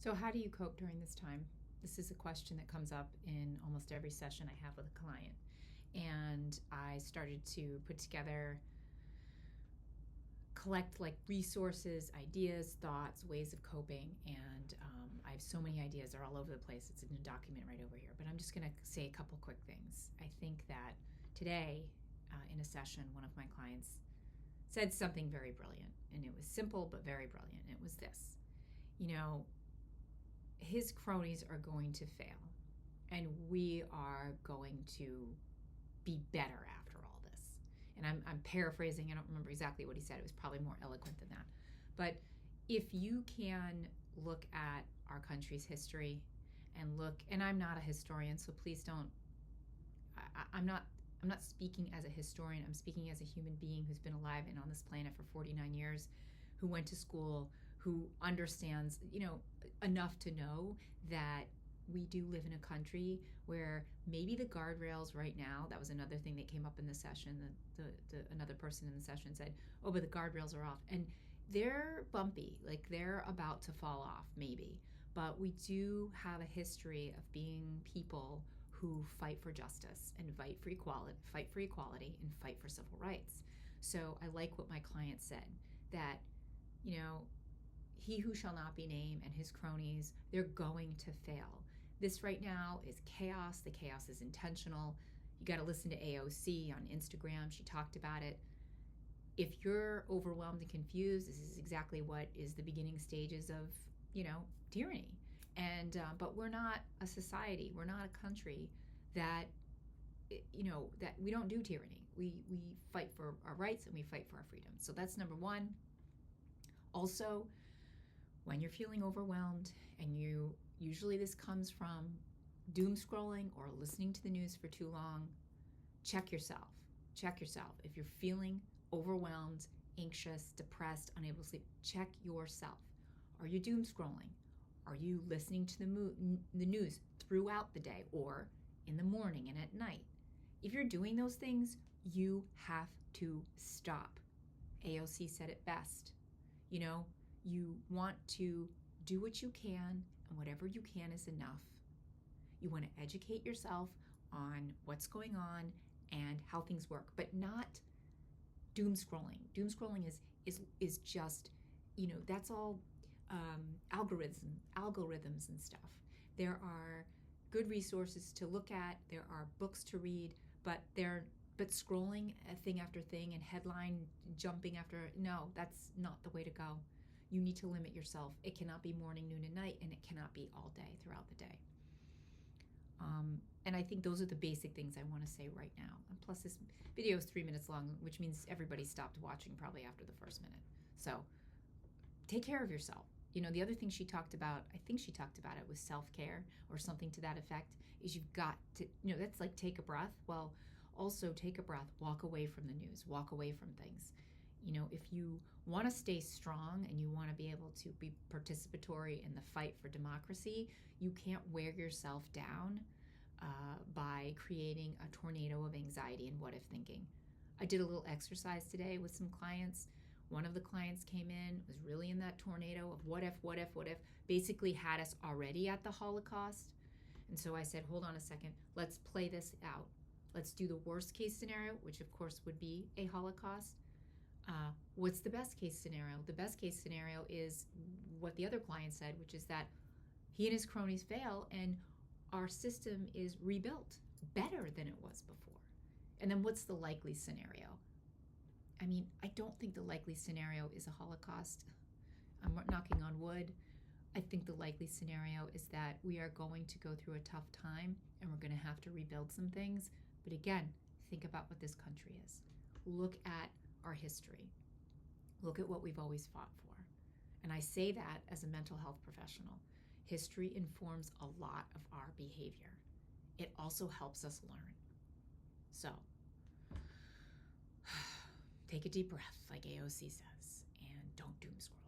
So, how do you cope during this time? This is a question that comes up in almost every session I have with a client. And I started to put together, collect like resources, ideas, thoughts, ways of coping. And I have so many ideas, they're all over the place. It's in a document right over here. But I'm just going to say a couple quick things. I think that today, in a session, one of my clients said something very brilliant. And it was simple, but very brilliant. It was this: you know, his cronies are going to fail, and we are going to be better after all this. And I'm paraphrasing. I don't remember exactly what he said. It was probably more eloquent than that. But if you can look at our country's history and look, and I'm not a historian, so please don't, I'm not speaking as a historian. I'm speaking as a human being who's been alive and on this planet for 49 years, who went to school, who understands, enough to know that we do live in a country where maybe the guardrails right now, that was another thing that came up in the session. Another person in the session said, oh, but the guardrails are off. And they're bumpy, like they're about to fall off, maybe. But we do have a history of being people who fight for justice and fight for equality, and fight for civil rights. So I like what my client said, that, he who shall not be named and his cronies, they're going to fail. This right now is chaos. The chaos is intentional. You got to listen to AOC on Instagram. She talked about it. If you're overwhelmed and confused, this is exactly what is the beginning stages of, tyranny. And but we're not a society. We're not a country that, that we don't do tyranny. We fight for our rights and we fight for our freedom. So that's number one. Also, when you're feeling overwhelmed, and usually this comes from doom scrolling or listening to the news for too long, check yourself. If you're feeling overwhelmed, anxious, depressed, unable to sleep, check yourself. Are you doom scrolling? Are you listening to the news throughout the day or in the morning and at night? If you're doing those things, you have to stop. AOC said it best. You want to do what you can, and whatever you can is enough. You want to educate yourself on what's going on and how things work, but not doom scrolling. Doom scrolling is just, that's all algorithms and stuff. There are good resources to look at. There are books to read, but scrolling thing after thing and headline jumping after, no, that's not the way to go. You need to limit yourself. It cannot be morning, noon, and night, and it cannot be all day throughout the day. And I think those are the basic things I want to say right now. And plus, this video is 3 minutes long, which means everybody stopped watching probably after the first minute. So take care of yourself. The other thing she talked about, I think she talked about it, was self-care or something to that effect, is you've got to, that's like take a breath. Well, also take a breath, walk away from the news, walk away from things. If you want to stay strong and you want to be able to be participatory in the fight for democracy, you can't wear yourself down by creating a tornado of anxiety and what if thinking. I did a little exercise today with some clients. One of the clients came in, was really in that tornado of what if, basically had us already at the Holocaust. And so I said, hold on a second, let's play this out. Let's do the worst case scenario, which of course would be a Holocaust. What's the best case scenario? The best case scenario is what the other client said, which is that he and his cronies fail and our system is rebuilt better than it was before. And then what's the likely scenario? I don't think the likely scenario is a Holocaust. I'm knocking on wood. I think the likely scenario is that we are going to go through a tough time and we're going to have to rebuild some things. But again, think about what this country is. Look at our history. Look at what we've always fought for. And I say that as a mental health professional. History informs a lot of our behavior. It also helps us learn. So, take a deep breath, like AOC says, and don't doom scroll.